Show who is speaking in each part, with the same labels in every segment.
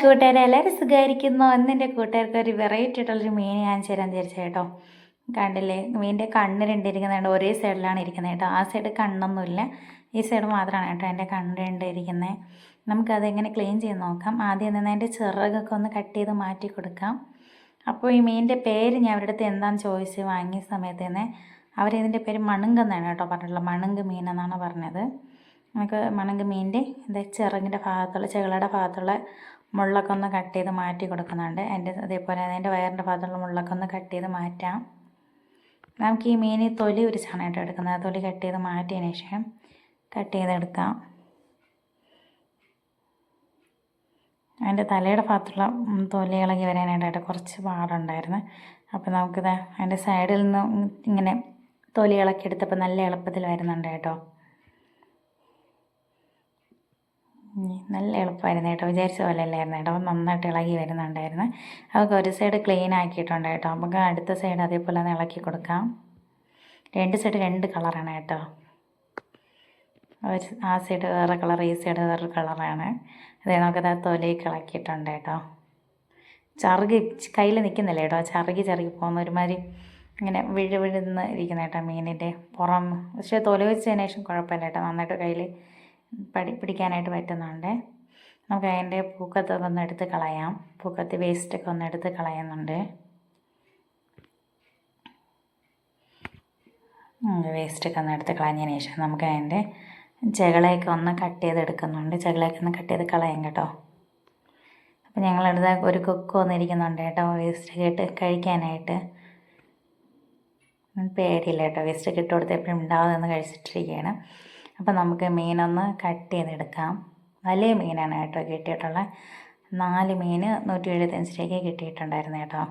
Speaker 1: കൂട്ടുകാരെ എല്ലാവരും സുഖമായിരിക്കുന്നു. എൻ്റെ കൂട്ടുകാർക്ക് ഒരു വെറൈറ്റി ആയിട്ടുള്ളൊരു മീൻ ഞാൻ ചേരാൻ വിചാരിച്ചു കേട്ടോ. കണ്ടില്ലേ, മീനിൻ്റെ കണ്ണ് രണ്ടിരിക്കുന്നുണ്ട്, ഒരേ സൈഡിലാണ് ഇരിക്കുന്നത് കേട്ടോ. ആ സൈഡ് കണ്ണൊന്നുമില്ല, ഈ സൈഡ് മാത്രമാണ് കേട്ടോ എൻ്റെ കണ്ണ് രണ്ടിരിക്കുന്നത്. നമുക്കതെങ്ങനെ ക്ലീൻ ചെയ്ത് നോക്കാം. ആദ്യം തന്നെ അതിൻ്റെ ചിറകൊക്കെ ഒന്ന് കട്ട് ചെയ്ത് മാറ്റി കൊടുക്കാം. അപ്പോൾ ഈ മീനിൻ്റെ പേര് ഞാൻ അവരുടെ അടുത്ത് എന്താണെന്ന് ചോദിച്ച് വാങ്ങിയ സമയത്ത് തന്നെ അവരിതിൻ്റെ പേര് മണുങ്കെന്നാണ് കേട്ടോ പറഞ്ഞിട്ടുള്ളത്. മണുങ്ക് മീനെന്നാണ് പറഞ്ഞത്. നമുക്ക് മണുങ്ക് മീനിൻ്റെ എന്താ ചിറകിൻ്റെ ഭാഗത്തുള്ള ചെകിളയുടെ ഭാഗത്തുള്ള മുള്ളൊക്കെ ഒന്ന് കട്ട് ചെയ്ത് മാറ്റി കൊടുക്കുന്നുണ്ട്. അതേപോലെ അതിൻ്റെ വയറിൻ്റെ ഭാഗത്തുള്ള മുള്ളൊക്കെ ഒന്ന് കട്ട് ചെയ്ത് മാറ്റാം. നമുക്ക് ഈ മീൻ തൊലി ഉരിച്ചാണ് കേട്ടോ എടുക്കുന്നത്. തൊലി കട്ട് ചെയ്ത് മാറ്റിയതിന് ശേഷം കട്ട് ചെയ്തെടുക്കാം. അതിൻ്റെ തലയുടെ ഭാഗത്തുള്ള തൊലി ഇളകി വരാനായിട്ട് കുറച്ച് പാടുണ്ടായിരുന്നു. അപ്പോൾ നമുക്കിത് അതിൻ്റെ സൈഡിൽ നിന്ന് ഇങ്ങനെ തൊലി ഇളക്കി എടുത്തപ്പോൾ നല്ല എളുപ്പത്തിൽ വരുന്നുണ്ട് കേട്ടോ. നല്ല എളുപ്പമായിരുന്നു കേട്ടോ, വിചാരിച്ച പോലെ അല്ലായിരുന്നു കേട്ടോ. അപ്പം നന്നായിട്ട് ഇളകി വരുന്നുണ്ടായിരുന്നു. അതൊക്കെ ഒരു സൈഡ് ക്ലീൻ ആക്കിയിട്ടുണ്ട് കേട്ടോ. നമുക്ക് അടുത്ത സൈഡ് അതേപോലെ ഒന്ന് ഇളക്കി കൊടുക്കാം. രണ്ട് സൈഡ് രണ്ട് കളറാണ് കേട്ടോ. ആ സൈഡ് വേറെ കളർ, ഈ സൈഡ് വേറൊരു കളറാണ്. അതേ നമുക്കത് തൊലയൊക്കെ ഇളക്കിയിട്ടുണ്ട് കേട്ടോ. ചറുകി കയ്യിൽ നിൽക്കുന്നില്ല കേട്ടോ, ചറുകി പോകുന്ന ഒരുമാതിരി ഇങ്ങനെ വിഴുന്ന് ഇരിക്കുന്ന കേട്ടോ മീനിൻ്റെ പുറം. പക്ഷേ തൊലി വെച്ചതിന് ശേഷം കുഴപ്പമില്ല കേട്ടോ, നന്നായിട്ട് കയ്യിൽ പിടിക്കാനായിട്ട് പറ്റുന്നുണ്ട്. നമുക്ക് അതിൻ്റെ പൂക്കത്തൊക്കെ ഒന്ന് എടുത്ത് കളയാം. പൂക്കത്തി വേസ്റ്റൊക്കെ ഒന്ന് എടുത്ത് കളയുന്നുണ്ട്. വേസ്റ്റൊക്കെ ഒന്ന് എടുത്ത് കളഞ്ഞതിന് ശേഷം നമുക്ക് അതിൻ്റെ ചെകിളയൊക്കെ ഒന്ന് കട്ട് ചെയ്തെടുക്കുന്നുണ്ട്. ചെകിളയൊക്കെ ഒന്ന് കട്ട് ചെയ്ത് കളയാം കേട്ടോ. അപ്പോൾ ഞങ്ങളടുത്ത് ഒരു കൊക്ക് വന്നിരിക്കുന്നുണ്ട് കേട്ടോ, വേസ്റ്റൊക്കെ ഇട്ട് കഴിക്കാനായിട്ട്. പേടിയില്ല കേട്ടോ, വേസ്റ്റൊക്കെ ഇട്ട് കൊടുത്ത് എപ്പോഴും ഉണ്ടാവുമെന്ന് കഴിച്ചിട്ടിരിക്കുകയാണ്. അപ്പോൾ നമുക്ക് മീനൊന്ന് കട്ട് ചെയ്തെടുക്കാം. വലിയ മീനാണ് കേട്ടോ കിട്ടിയിട്ടുള്ളത്. 4 മീൻ 175 രൂപയ്ക്ക് കിട്ടിയിട്ടുണ്ടായിരുന്നു കേട്ടോ.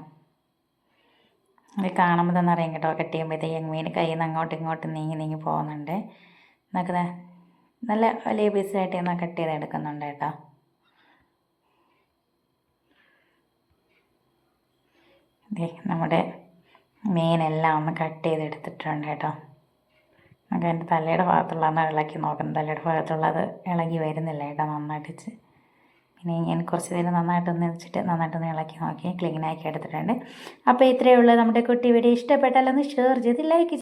Speaker 1: അത് കാണുമ്പോൾ തന്നെ അറിയാം കേട്ടോ, കട്ട് ചെയ്യുമ്പോഴത്തേക്ക് മീൻ കയ്യിൽ നിന്ന് അങ്ങോട്ടും ഇങ്ങോട്ടും നീങ്ങി പോകുന്നുണ്ട്. നമുക്കത് നല്ല വലിയ പീസായിട്ട് ഒന്ന് കട്ട് ചെയ്തെടുക്കുന്നുണ്ട് കേട്ടോ. നമ്മുടെ മീനെല്ലാം ഒന്ന് കട്ട് ചെയ്തെടുത്തിട്ടുണ്ട് കേട്ടോ. നമുക്ക് അതിൻ്റെ തലയുടെ ഭാഗത്തുള്ളതാണ് ഇളക്കി നോക്കുന്നത്. തലയുടെ ഭാഗത്തുള്ളത് ഇളകി വരുന്നില്ല കേട്ടോ നന്നായിട്ട്. പിന്നെ ഞാൻ കുറച്ച് നേരം നന്നായിട്ടൊന്ന് വെച്ചിട്ട് നന്നായിട്ടൊന്ന് ഇളക്കി നോക്കി ക്ലീനാക്കി എടുത്തിട്ടുണ്ട്. അപ്പോൾ ഇത്രയേ ഉള്ളൂ. നമ്മുടെ കുട്ടി വീഡിയോ ഇഷ്ടപ്പെട്ടാലൊന്ന് ഷെയർ ചെയ്ത് ലൈക്ക്